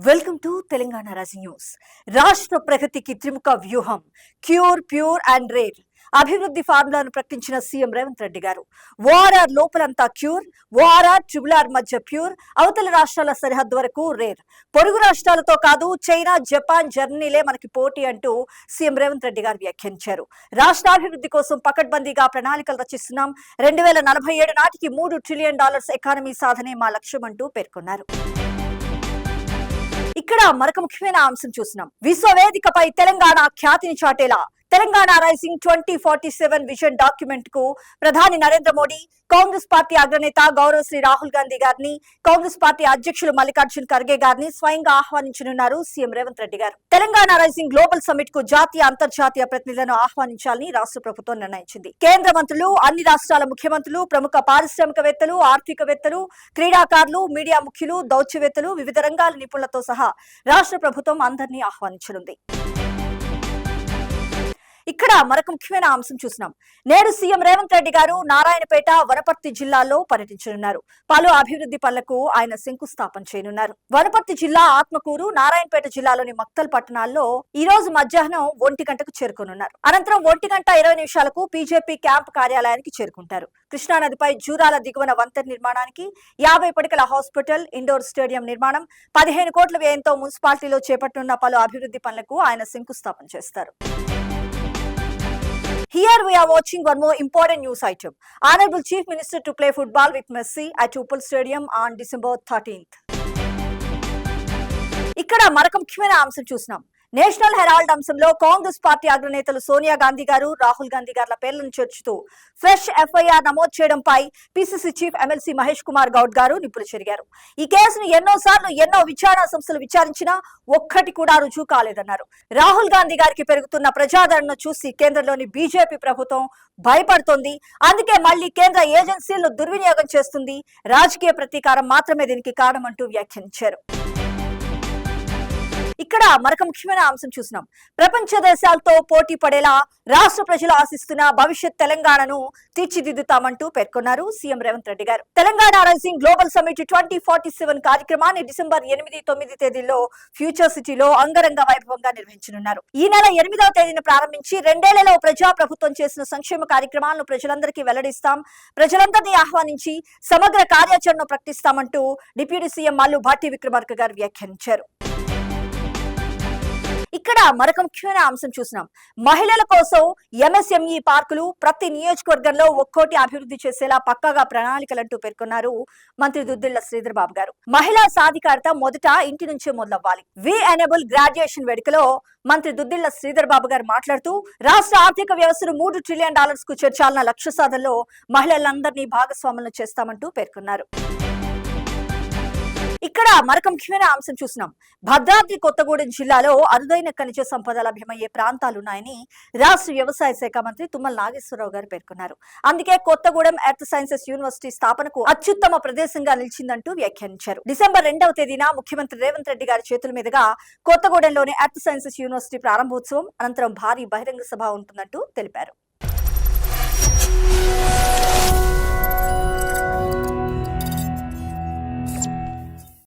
Welcome to Telangana Raji news. రాష్ట్ర ప్రగతికి త్రిముఖ వ్యూహం క్యూర్, ప్యూర్ అండ్ రేర్ అభివృద్ధి ఫార్ములాను ప్రకటించిన సీఎం రేవంత్ రెడ్డి గారు. ఓఆర్ఆర్ లోపలంతా క్యూర్, ఓఆర్ఆర్ ట్రిబుల్ మధ్య ప్యూర్, అవతల రాష్ట్రాల సరిహద్దు వరకు రేర్. పొరుగు రాష్ట్రాలతో కాదు, చైనా, జపాన్, జర్మనీలే మనకి పోటీ అంటూ సీఎం రేవంత్ రెడ్డి గారు వ్యాఖ్యానించారు. రాష్ట్రాభివృద్ధి కోసం పకడ్బందీగా ప్రణాళికలు రచిస్తున్నాం. 2047 నాటికి $3 ట్రిలియన్ ఎకానమీ సాధనే మా లక్ష్యం అంటూ పేర్కొన్నారు. ఇక్కడ మరొక ముఖ్యమైన అంశం చూస్తున్నాం. విశ్వవేదికపై తెలంగాణ ఖ్యాతిని చాటేలా తెలంగాణ రైజింగ్ 2047 విజన్ డాక్యుమెంట్ కు ప్రధాని నరేంద్ర మోడీ, కాంగ్రెస్ పార్టీ అగ్రనేత గౌరవశ్రీ రాహుల్ గాంధీ గారిని, కాంగ్రెస్ పార్టీ అధ్యక్షులు మల్లికార్జున్ ఖర్గే గారిని స్వయంగా ఆహ్వానించనున్నారు సీఎం రేవంత్ రెడ్డి గారు. తెలంగాణ రైజింగ్ గ్లోబల్ సమిట్ కు జాతీయ, అంతర్జాతీయ ప్రతినిధులను ఆహ్వానించాలని రాష్ట్ర ప్రభుత్వం నిర్ణయించింది. కేంద్ర మంత్రులు, అన్ని రాష్ట్రాల ముఖ్యమంత్రులు, ప్రముఖ పారిశ్రామికవేత్తలు, ఆర్థికవేత్తలు, క్రీడాకారులు, మీడియా ముఖ్యులు, దౌత్యవేత్తలు, వివిధ రంగాల నిపుణులతో సహా రాష్ట్ర ప్రభుత్వం అందరినీ ఆహ్వానించనుంది. ఇక్కడ మరొక ముఖ్యమైన అంశం చూసినాం. నేడు సీఎం రేవంత్ రెడ్డి గారు నారాయణపేట, వనపర్తి జిల్లాల్లో పర్యటించనున్నారు. పలు అభివృద్ధి పనులకు ఆయన శంకుస్థాపన చేయనున్నారు. వనపర్తి జిల్లా ఆత్మకూరు, నారాయణపేట జిల్లాలోని మక్తల్ పట్టణాల్లో ఈ రోజు మధ్యాహ్నం 1 గంటకు చేరుకోనున్నారు. అనంతరం 1:20 బీజేపీ క్యాంప్ కార్యాలయానికి చేరుకుంటారు. కృష్ణానదిపై జూరాల దిగువన వంతెన నిర్మాణానికి, 50 పడకల హాస్పిటల్, ఇండోర్ స్టేడియం నిర్మాణం, 15 కోట్ల వ్యయంతో మున్సిపాలిటీలో చేపట్టనున్న పలు అభివృద్ధి పనులకు ఆయన శంకుస్థాపన చేస్తారు. Here we are watching one more important news item. Honorable Chief Minister to play football with Messi at Uppal Stadium on December 13th. ఇక్కడ మరొక ముఖ్యమైన అంశం చూసినాం. నేషనల్ హెరాల్డ్ అంశంలో కాంగ్రెస్ పార్టీ అగ్రనేతలు సోనియా గాంధీ గారు, రాహుల్ గాంధీ గారుల పేర్లను చేర్చుతూ ఫ్రెష్ ఎఫ్ఐఆర్ నమోదు చేయడంపై PCC chief MLC Mahesh Kumar Goud గారు నిప్పులు చెరిగారు. ఈ కేసును ఎన్నోసార్లు ఎన్నో విచారణ సంస్థలు విచారించినా ఒక్కటి కూడా రుజువు కాలేదన్నారు. రాహుల్ గాంధీ గారికి పెరుగుతున్న ప్రజాదరణను చూసి కేంద్రంలోని బీజేపీ ప్రభుత్వం భయపడుతోంది. అందుకే మళ్లీ కేంద్ర ఏజెన్సీలను దుర్వినియోగం చేస్తుంది. రాజకీయ ప్రతీకారం మాత్రమే దీనికి కారణమంటూ వ్యాఖ్యానించారు. ఇక్కడ మరొక ముఖ్యమైన అంశం చూసినాం. ప్రపంచ దేశాలతో పోటీ పడేలా రాష్ట్ర ప్రజలు ఆశిస్తున్న భవిష్యత్ తెలంగాణను తీర్చిదిద్దుతామంటూ పేర్కొన్నారు సీఎం రేవంత్ రెడ్డి గారు. తెలంగాణ రైజింగ్ గ్లోబల్ సమిట్ 2047 కార్యక్రమాన్ని డిసెంబర్ 8, 9 తేదీల్లో ఫ్యూచర్ సిటీలో అంగరంగ వైభవంగా నిర్వహించనున్నారు. ఈ నెల 8వ తేదీన ప్రారంభించి 2 ఏళ్లలో ప్రజా ప్రభుత్వం చేసిన సంక్షేమ కార్యక్రమాలను ప్రజలందరికీ వెల్లడిస్తాం, ప్రజలందరినీ ఆహ్వానించి సమగ్ర కార్యాచరణను ప్రకటిస్తామంటూ డిప్యూటీ సీఎం మల్లు భట్టి విక్రమార్క గారు వ్యాఖ్యానించారు. ఇక్కడ మరొక ముఖ్యమైన అంశం చూసినాం. మహిళల కోసం ఎంఎస్ఎంఈ పార్కులు ప్రతి నియోజకవర్గంలో ఒక్కోటి అభివృద్ధి చేసేలా పక్కాగా ప్రణాళికలంటూ పేర్కొన్నారు మంత్రి దుద్దిళ్ల శ్రీధర్ బాబు గారు. మహిళా సాధికారత మొదట ఇంటి నుంచే మొదలవ్వాలి. వి ఎనేబుల్ గ్రాడ్యుయేషన్ వేడుకలో మంత్రి దుద్దిళ్ల శ్రీధర్ బాబు గారు మాట్లాడుతూ రాష్ట్ర ఆర్థిక వ్యవస్థను $3 ట్రిలియన్ కు చేర్చాలన్న లక్ష్య సాధనలో మహిళలందరినీ భాగస్వాములను చేస్తామంటూ పేర్కొన్నారు. ఇక్కడ మరొక ముఖ్యమైన అంశం చూసినాం. భద్రాద్రి కొత్తగూడెం జిల్లాలో అరుదైన ఖనిజ సంపద లభ్యమయ్యే ప్రాంతాలున్నాయని రాష్ట్ర వ్యవసాయ శాఖ మంత్రి తుమ్మల నాగేశ్వరరావు గారు పేర్కొన్నారు. అందుకే కొత్తగూడెం ఎర్త్ సైన్సెస్ యూనివర్సిటీ స్థాపనకు అత్యుత్తమ ప్రదేశంగా నిలిచిందంటూ వ్యాఖ్యానించారు. డిసెంబర్ 2వ తేదీన ముఖ్యమంత్రి రేవంత్ రెడ్డి గారి చేతుల మీదుగా కొత్తగూడెంలోని ఎర్త్ సైన్సెస్ యూనివర్సిటీ ప్రారంభోత్సవం అనంతరం భారీ బహిరంగ సభ ఉంటుందంటూ తెలిపారు.